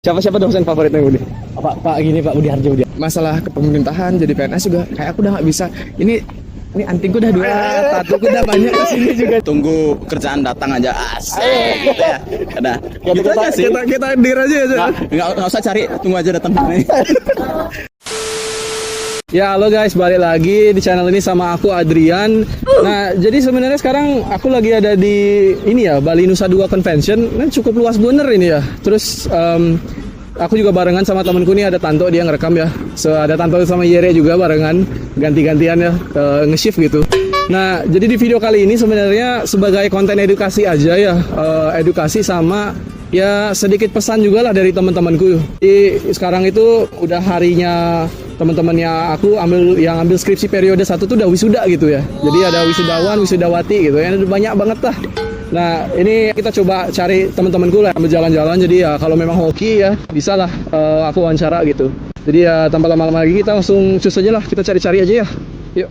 Siapa dosen favoritnya Budi? Pak Budi Harjo dia. Masalah kepemerintahan jadi PNS juga kayak aku udah nggak bisa. Ini antingku udah dua, tatuku udah banyak di sini juga. Tunggu kerjaan datang aja, asik gitu ya. Udah gitu aja sih. Kita dir aja ya. Nggak usah cari, tunggu aja datang. Ya halo guys, balik lagi di channel ini sama aku Adrian. Nah jadi sebenarnya sekarang aku lagi ada di ini ya, Bali Nusa Dua Convention. Ini cukup luas bener ini ya. Terus aku juga barengan sama temanku nih, ada Tanto, dia ngerekam ya. Ada Tanto sama Yere juga barengan, ganti-gantian ya, nge-shift gitu. Nah jadi di video kali ini sebenarnya sebagai konten edukasi aja ya, edukasi sama ya sedikit pesan juga lah dari teman-temanku. Jadi sekarang itu udah harinya teman-temannya aku ambil skripsi periode 1 tuh udah wisuda gitu ya. Jadi ada wisudawan, wisudawati gitu ya, ada banyak banget lah. Nah ini kita coba cari teman-temanku lah ambil jalan-jalan. Jadi ya kalau memang hoki ya bisa lah aku wawancara gitu. Jadi ya tanpa lama-lama lagi kita langsung cus aja lah, kita cari-cari aja ya. Yuk.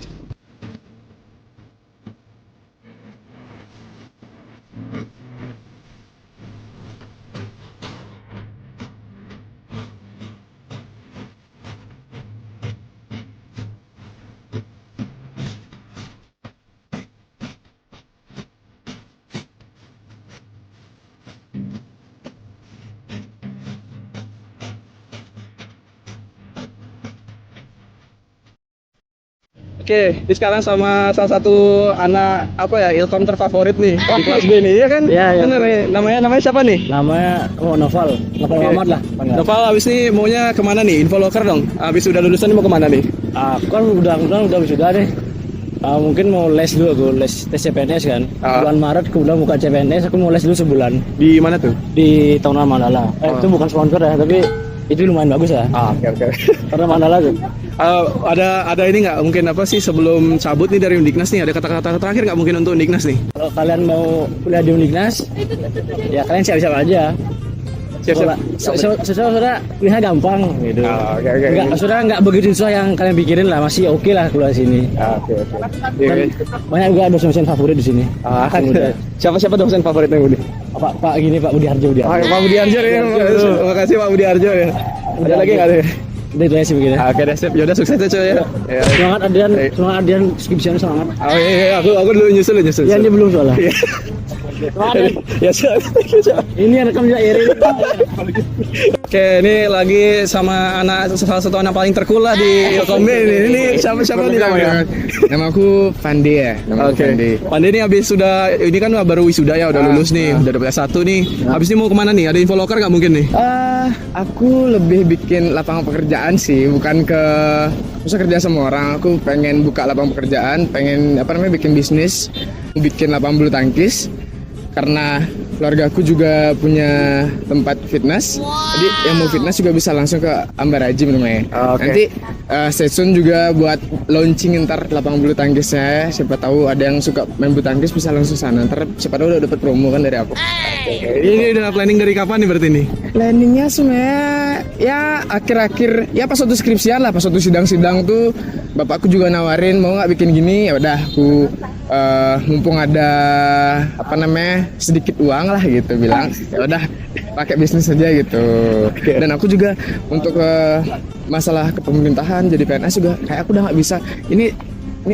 Oke, ini sekarang sama salah satu anak apa ya, Ilkom terfavorit nih di kelas B nih, ya kan? Iya, iya. Bener nih, namanya siapa nih? Namanya Noval Muhammad lah. Noval abis nih maunya kemana nih? Infoloker dong. Abis udah lulusan mau kemana nih? Aku kan udah wisuda deh. Mungkin mau les dulu, aku les tes CPNS kan. Bulan Maret aku udah buka CPNS, aku mau les dulu sebulan Di mana tuh? di Tahunan Mandala. Itu bukan sponsor ya, tapi itu lumayan bagus ya. Oke. Karena Mandala tuh. Ada ini nggak, mungkin apa sih sebelum cabut nih dari Undiknas nih, ada kata-kata terakhir nggak mungkin untuk Undiknas nih? Kalau kalian mau kuliah di Undiknas, ya kalian siap-siap aja. Saudara kuliahnya gampang gitu. Saudara nggak begitu susah yang kalian pikirin lah, masih oke lah kuliah sini. Oke. Dan banyak juga dosen favorit di sini. Siapa dosen favoritnya Budi? Pak Budi Harjo dia. Pak Budi Harjo ya. Terima kasih Pak Budi Harjo ya. Ada lagi nggak deh? Udah sih begini. Oke deh, siap. Yaudah sukses aja ya. Semangat Adrian, skripsinya semangat. Oh iya, aku dulu nyusul. Ya dia belum soalnya. Ya siap. Ini rekam juga Eri. Oke, ini lagi sama salah satu anak paling tercool lah di Ilkom ini. Ini siapa nih namanya? Nama aku Pandi ya. Oke. Pandi ini ini kan baru wisuda ya, udah lulus nih, udah dapat S1 nih. Habis ini mau kemana nih? Ada infoloker nggak mungkin nih? Aku lebih bikin lapangan pekerjaan sih, bukan usah kerja sama orang. Aku pengen buka lapangan pekerjaan, pengen bikin bisnis, bikin lapangan bulu tangkis. Karena keluarga aku juga punya tempat fitness, jadi yang mau fitness juga bisa langsung ke Ambara Gym namanya. Nanti stay tune juga buat launching ntar lapangan bulu tangkisnya. Siapa tahu ada yang suka main bulu tangkis bisa langsung sana. Ntar siapa tahu udah dapat promo kan dari aku. Ini udah planning dari kapan nih berarti nih? Planningnya sebenarnya ya akhir-akhir ya pas waktu skripsian lah, pas waktu sidang-sidang tuh bapakku juga nawarin mau nggak bikin gini. Ya udah aku mumpung ada sedikit uang lah gitu, bilang ya udah pakai bisnis aja gitu. Dan aku juga untuk masalah kepemerintahan jadi PNS juga kayak aku udah nggak bisa. Ini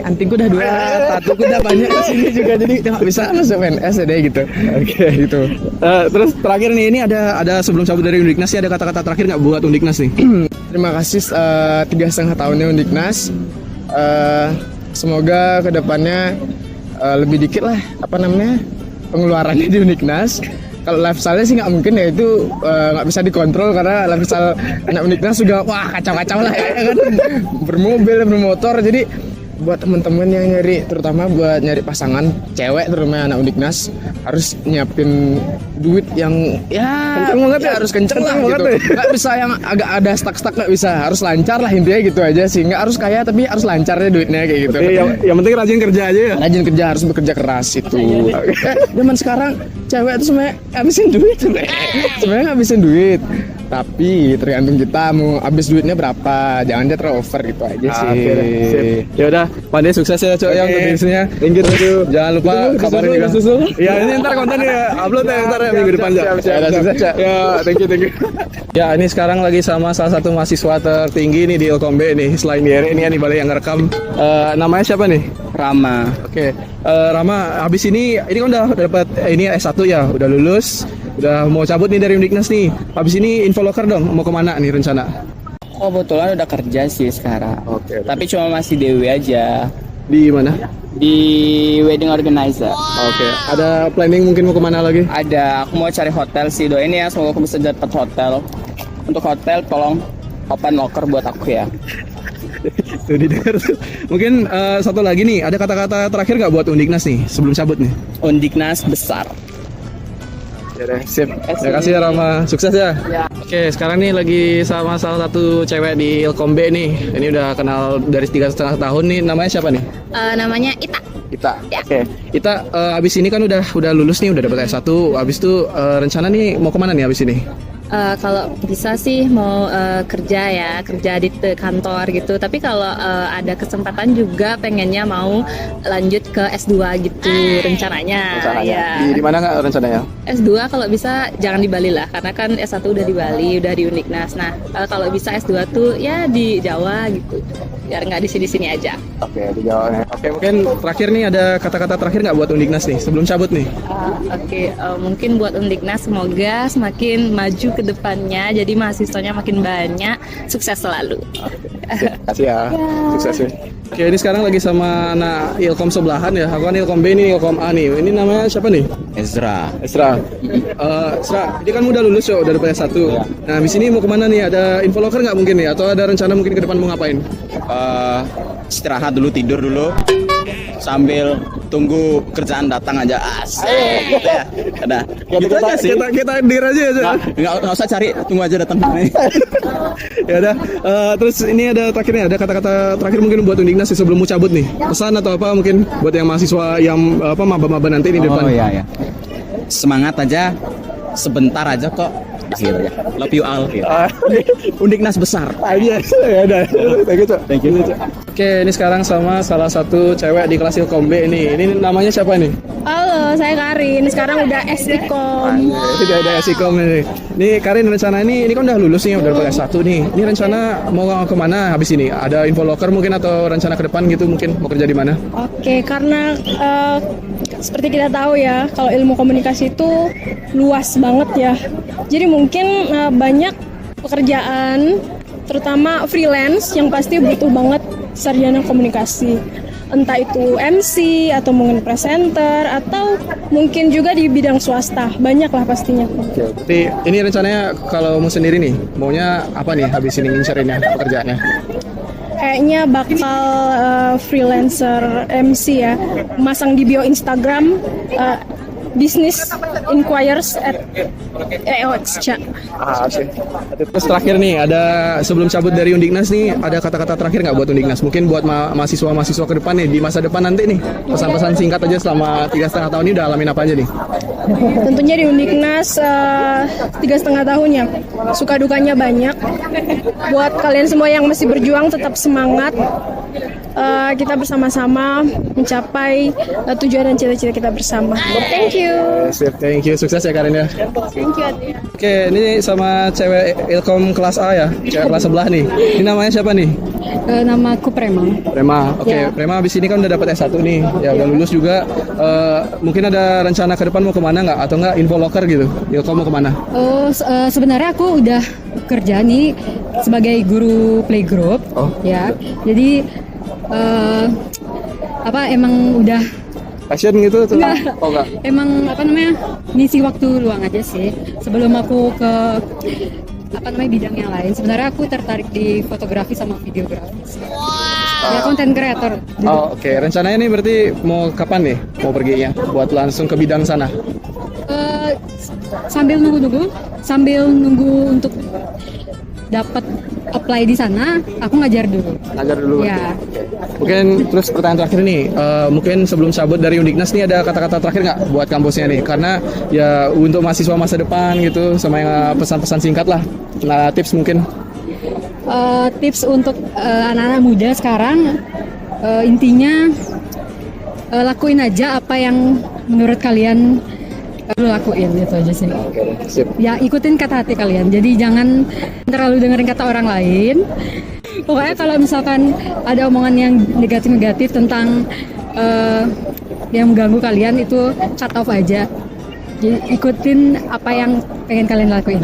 antingku udah dua, tatuku udah banyak di sini juga, jadi nggak bisa masuk PNS deh gitu. Oke gitu. Terus terakhir nih, ini ada sebelum cabut dari Undiknas sih, ada kata-kata terakhir nggak buat Undiknas nih? Terima kasih 3,5 tahunnya Undiknas. Semoga kedepannya lebih dikit lah pengeluarannya di Undiknas. Kalau lifestyle-nya sih nggak mungkin ya, itu nggak bisa dikontrol karena lifestyle anak Undiknas juga wah kacau-kacau lah ya kan, bermobil bermotor. Jadi buat teman-teman yang terutama buat nyari pasangan cewek terutama anak Undiknas, harus nyiapin duit yang ya kenceng banget ya, harus kenceng lah gitu. Nggak bisa yang agak ada stuck nggak bisa, harus lancar lah intinya gitu aja sih. Nggak harus kaya tapi harus lancarnya duitnya kayak gitu. Yang penting rajin kerja aja ya. Rajin kerja, harus bekerja keras itu. Zaman sekarang cewek itu sebenarnya ngabisin duit. Sebenarnya ngabisin duit. Tapi tergantung kita mau habis duitnya berapa. Jangan dia terlalu over gitu aja sih. Oke deh, sip. Ya udah, Pandai sukses ya Cok ya untuk bisnisnya. Thank you. Jangan lupa kabarin juga. Iya, ini ntar konten ya, upload ya ntar ya minggu depan ya. Siap. Sukses ya. Ya, thank you. Ya, ini sekarang lagi sama salah satu mahasiswa tertinggi nih di Ilkom B nih. Selain Yere, ini yang di balik yang ngerekam. Namanya siapa nih? Rama. Oke, Rama, habis ini kan udah dapat ini S1 ya, udah lulus, udah mau cabut nih dari Undiknas nih. Habis ini infoloker dong, mau kemana nih rencana? Oh, kebetulan udah kerja sih sekarang. Oke. Tapi cuma masih DW aja Di mana? di wedding organizer. Oke, ada planning mungkin mau kemana lagi? Ada, aku mau cari hotel sih. Doain ya semoga aku bisa dapat hotel. Untuk hotel tolong open locker buat aku ya. Tuh didengar tuh. Mungkin satu lagi nih, ada kata-kata terakhir nggak buat Undiknas nih sebelum cabut nih? Undiknas besar. Ya deh, sip. Terima kasih ya Rama, sukses ya. Oke, sekarang nih lagi sama salah satu cewek di Ilkom B nih. Ini udah kenal dari 3,5 tahun nih. Namanya siapa nih? Namanya Ita. Ita. Oke. Ita, abis ini kan udah lulus nih, udah dapat S1. Abis itu rencana nih mau kemana nih abis ini? Kalau bisa sih mau kerja di kantor gitu. Tapi kalau ada kesempatan juga pengennya mau lanjut ke S2 gitu rencananya. Ya. Di mana nggak rencananya? S2 kalau bisa jangan di Bali lah, karena kan S1 udah di Bali, udah di Undiknas. Nah, kalau bisa S2 tuh ya di Jawa gitu. Biar nggak di sini-sini aja. Oke, di Jawa. Oke, mungkin terakhir nih ada kata-kata terakhir nggak buat Undiknas nih sebelum cabut nih? Mungkin buat Undiknas semoga semakin maju ke depannya, jadi mahasiswanya makin banyak, sukses selalu. Kasih ya, sukses ya. Oke, ini sekarang lagi sama anak Ilkom sebelahan ya. Aku kan Ilkom B ini, Ilkom A nih. Ini namanya siapa nih? Ezra. Esra. Esra, ini kan udah lulus ya, udah dapat S1. Nah, di sini mau kemana nih? Ada infoloker nggak mungkin nih? Atau ada rencana mungkin ke depan mau ngapain? Istirahat dulu, tidur dulu, sambil tunggu kerjaan datang aja. Asik. Gitu ya. Udah. Gitu aja sih. Kita dir aja ya. Cok. Nggak usah cari, tunggu aja datang. Ya udah. Terus ini ada terakhirnya, ada kata-kata terakhir mungkin buat Undiknas sih sebelum mau cabut nih. Pesan atau apa mungkin buat yang mahasiswa yang maba-maba nanti di depan. Oh iya. Semangat aja, sebentar aja kok. Gitu ya. Love you all. Gitu. Undiknas besar. Aja. Ya udah. Thank you. Oke, ini sekarang sama salah satu cewek di kelas Ilkom B ini. Ini namanya siapa nih? Halo, saya Karin. Sekarang udah S.Ikom. Udah ada S.Ikom nih. Nih Karin, rencana ini kan udah lulus nih, udah dapat S1 nih. Ini rencana mau kemana habis ini? Ada infoloker mungkin atau rencana ke depan gitu mungkin mau kerja di mana? Oke, karena seperti kita tahu ya, kalau ilmu komunikasi itu luas banget ya. Jadi mungkin banyak pekerjaan, terutama freelance yang pasti butuh banget sarjana komunikasi. Entah itu MC atau mungkin presenter atau mungkin juga di bidang swasta, banyak lah pastinya. Berarti ini rencananya kalau mau sendiri nih, maunya apa nih habis ini ngincarinnya pekerjaannya? Kayaknya bakal freelancer MC ya, masang di bio Instagram business inquires at EOX. Sih. Terus terakhir nih, ada sebelum cabut dari Undiknas nih, ada kata-kata terakhir nggak buat Undiknas? Mungkin buat mahasiswa-mahasiswa ke depan nih, di masa depan nanti nih, pesan-pesan singkat aja selama 3,5 tahun ini udah alamin apa aja nih? Tentunya di Undiknas 3,5 tahun ya, suka dukanya banyak. Buat kalian semua yang masih berjuang, tetap semangat. Kita bersama-sama mencapai tujuan dan cita-cita kita bersama. Thank you. Thank you, sukses ya Karin ya. Thank you Adria. Oke, ini sama cewek Ilkom kelas A ya, cewek kelas sebelah nih. Ini namanya siapa nih? Nama aku Prema. Prema. Oke, Prema abis ini kan udah dapat S1 nih, ya udah lulus juga. Mungkin ada rencana ke depan mau kemana nggak? Atau nggak infoloker gitu? Ilkom mau kemana? Sebenarnya aku udah kerja nih sebagai guru playgroup. Ya, jadi emang udah Passion gitu tuh? Enggak. Oh enggak. Emang ngisi waktu luang aja sih. Sebelum aku ke bidang yang lain. Sebenarnya aku tertarik di fotografi sama videografi. Ya, content creator. Oke. Rencananya nih berarti mau kapan nih mau perginya? Buat langsung ke bidang sana? Sambil nunggu untuk dapat apply di sana, aku ngajar dulu. Ngajar dulu. Ya. Mungkin terus pertanyaan terakhir nih, mungkin sebelum cabut dari Undiknas nih ada kata-kata terakhir nggak buat kampusnya nih? Karena ya untuk mahasiswa masa depan gitu, sama yang pesan-pesan singkat lah. Nah, tips mungkin. Tips untuk anak-anak muda sekarang, intinya lakuin aja apa yang menurut kalian perlu lakuin, itu aja sih. Sip. Ya, ikutin kata hati kalian. Jadi jangan terlalu dengerin kata orang lain. Pokoknya kalau misalkan ada omongan yang negatif-negatif tentang yang mengganggu kalian, itu cut off aja. Jadi ikutin apa yang pengen kalian lakuin.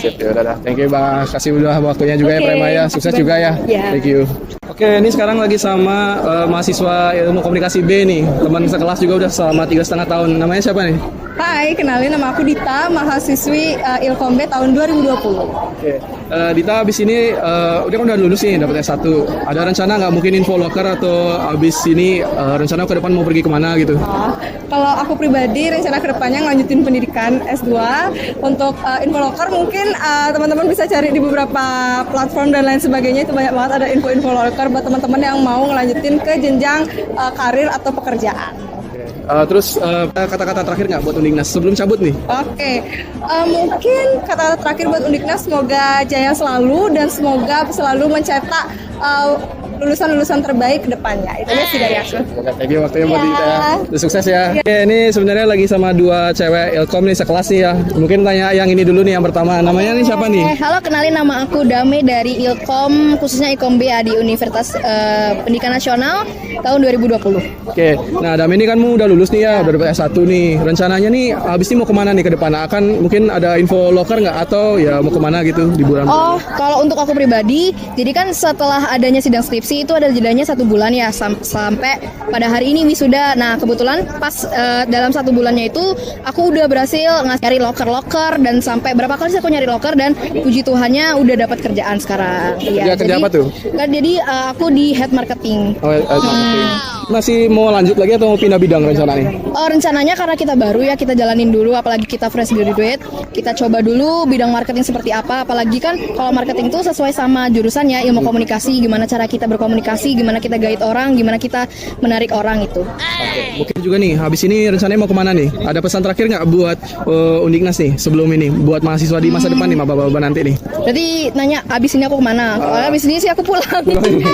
Sip, ya udah dah. Thank you Bang, kasih udah waktunya juga ya Prema ya. Sukses juga ya. Ya. Thank you. Oke, ini sekarang lagi sama mahasiswa ilmu komunikasi B nih. Teman sekelas juga udah selama 3,5 tahun. Namanya siapa nih? Hai, kenalin nama aku Dita, mahasiswi Ilkom B tahun 2020. Oke. Dita abis ini udah lulus nih, dapat S1. Ada rencana nggak mungkin info locker atau abis ini rencana ke depan mau pergi kemana gitu? Kalau aku pribadi rencana kedepannya ngelanjutin pendidikan S2. Untuk info locker mungkin teman-teman bisa cari di beberapa platform dan lain sebagainya. Itu banyak banget ada info-info locker buat teman-teman yang mau ngelanjutin ke jenjang karir atau pekerjaan. Terus kata-kata terakhir nggak buat Undiknas sebelum cabut nih? Oke, mungkin kata-kata terakhir buat Undiknas, semoga jaya selalu dan semoga selalu mencetak lulusan-lulusan terbaik ke depannya. Itu aja sih dari aku. Thank you waktunya buat Dita. Sukses ya. Oke, ini sebenarnya lagi sama dua cewek Ilkom nih sekelas nih ya. Mungkin tanya yang ini dulu nih yang pertama. Namanya nih siapa nih? Halo, kenalin nama aku Dame dari Ilkom, khususnya Ilkom B di Universitas Pendidikan Nasional tahun 2020. Oke, nah Dame ini kan udah lulus nih ya, udah dapat S1 nih. Rencananya nih habis ini mau kemana nih ke depan? Akan mungkin ada info locker nggak atau ya mau kemana gitu liburan? Oh, kalau untuk aku pribadi, jadi kan setelah adanya sidang skripsi itu ada jedanya 1 bulan ya sampai pada hari ini wisuda. Nah kebetulan pas dalam 1 bulannya itu aku udah berhasil nyari locker dan sampai berapa kali sih aku nyari locker dan puji Tuhannya udah dapat kerjaan sekarang. Kerja apa tuh? Jadi aku di head marketing. Oh, masih mau lanjut lagi atau mau pindah bidang rencananya? Rencananya karena kita baru ya, kita jalanin dulu, apalagi kita fresh graduate, kita coba dulu bidang marketing seperti apa. Apalagi kan kalau marketing itu sesuai sama jurusannya, ilmu komunikasi, gimana cara kita berkomunikasi, gimana kita guide orang, gimana kita menarik orang itu. Mungkin juga nih, habis ini rencananya mau kemana nih? Ada pesan terakhir nggak buat Undiknas nih sebelum ini, buat mahasiswa di masa depan nih, maba-maba nanti nih? Jadi nanya, abis ini aku kemana? Kalau abis ini sih aku pulang.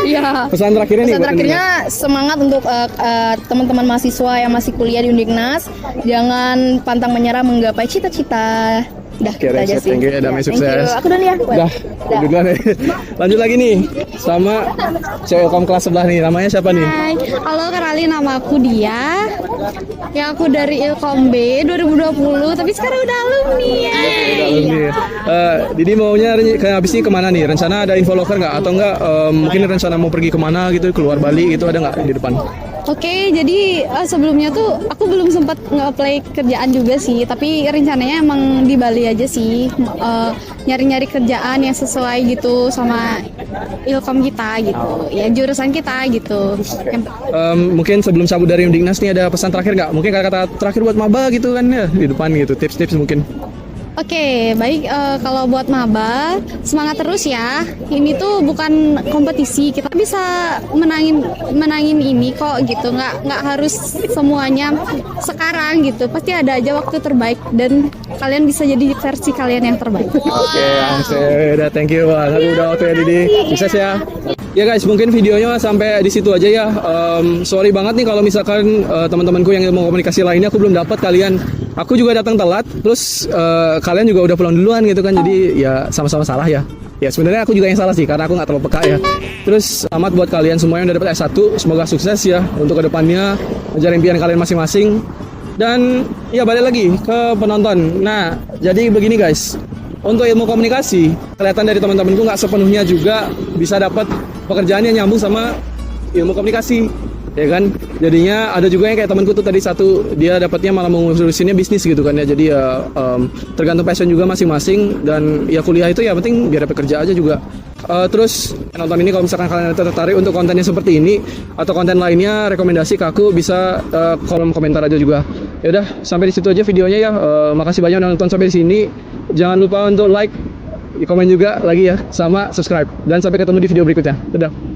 Iya. Pesan terakhirnya nih? Pesan terakhirnya semangat untuk teman-teman mahasiswa yang masih kuliah di Undiknas, jangan pantang menyerah menggapai cita-cita. Udah, Oke, kita aja sih. thank you ya, Damai, Thank sukses. you. Aku dulu ya. Udah, duluan ya. Lanjut lagi nih sama cewek Ilkom kelas sebelah nih, namanya siapa nih? Hai, halo, kenalin nama aku Dia. Ya, aku dari Ilkom B 2020, tapi sekarang udah alumni ya. Didi maunya kayak habis ini kemana nih? Rencana ada info locker nggak? Atau nggak mungkin rencana mau pergi kemana gitu, keluar Bali gitu, ada nggak di depan? Oke, jadi sebelumnya tuh aku belum sempat nge-apply kerjaan juga sih, tapi rencananya emang di Bali aja sih, nyari-nyari kerjaan yang sesuai gitu sama Ilkom kita gitu, ya jurusan kita gitu. Mungkin sebelum cabut dari Undiknas nih ada pesan terakhir nggak? Mungkin kata-kata terakhir buat maba gitu kan ya di depan gitu, tips-tips mungkin. Oke, baik, kalau buat maba semangat terus ya. Ini tuh bukan kompetisi, kita bisa menangin ini kok gitu. Nggak harus semuanya sekarang gitu. Pasti ada aja waktu terbaik dan kalian bisa jadi versi kalian yang terbaik. Oke, udah thank you banget udah waktunya Didi. Sukses ya. Ya guys, mungkin videonya sampai di situ aja ya. Sorry banget nih kalau misalkan teman-temanku yang ilmu komunikasi lainnya aku belum dapat kalian. Aku juga datang telat, terus kalian juga udah pulang duluan gitu kan. Jadi ya sama-sama salah ya. Ya sebenarnya aku juga yang salah sih karena aku nggak terlalu peka ya. Terus selamat buat kalian semua yang udah dapat S1. Semoga sukses ya untuk kedepannya ngejar impian kalian masing-masing. Dan ya balik lagi ke penonton. Nah, jadi begini guys. Untuk ilmu komunikasi, kelihatan dari teman-temanku nggak sepenuhnya juga bisa dapat pekerjaan yang nyambung sama ilmu komunikasi, ya kan? Jadinya ada juga yang kayak temanku tuh tadi satu, dia dapatnya malah mengurusinnya bisnis gitu kan ya. Jadi ya tergantung passion juga masing-masing dan ya kuliah itu ya penting biar dapat kerja aja juga. Terus nonton ini kalau misalkan kalian tertarik untuk kontennya seperti ini atau konten lainnya, rekomendasi ke aku bisa kolom komentar aja juga. Ya udah, sampai di situ aja videonya ya. Makasih banyak udah nonton sampai di sini. Jangan lupa untuk like, komen juga lagi ya, sama subscribe. Dan sampai ketemu di video berikutnya. Dadah.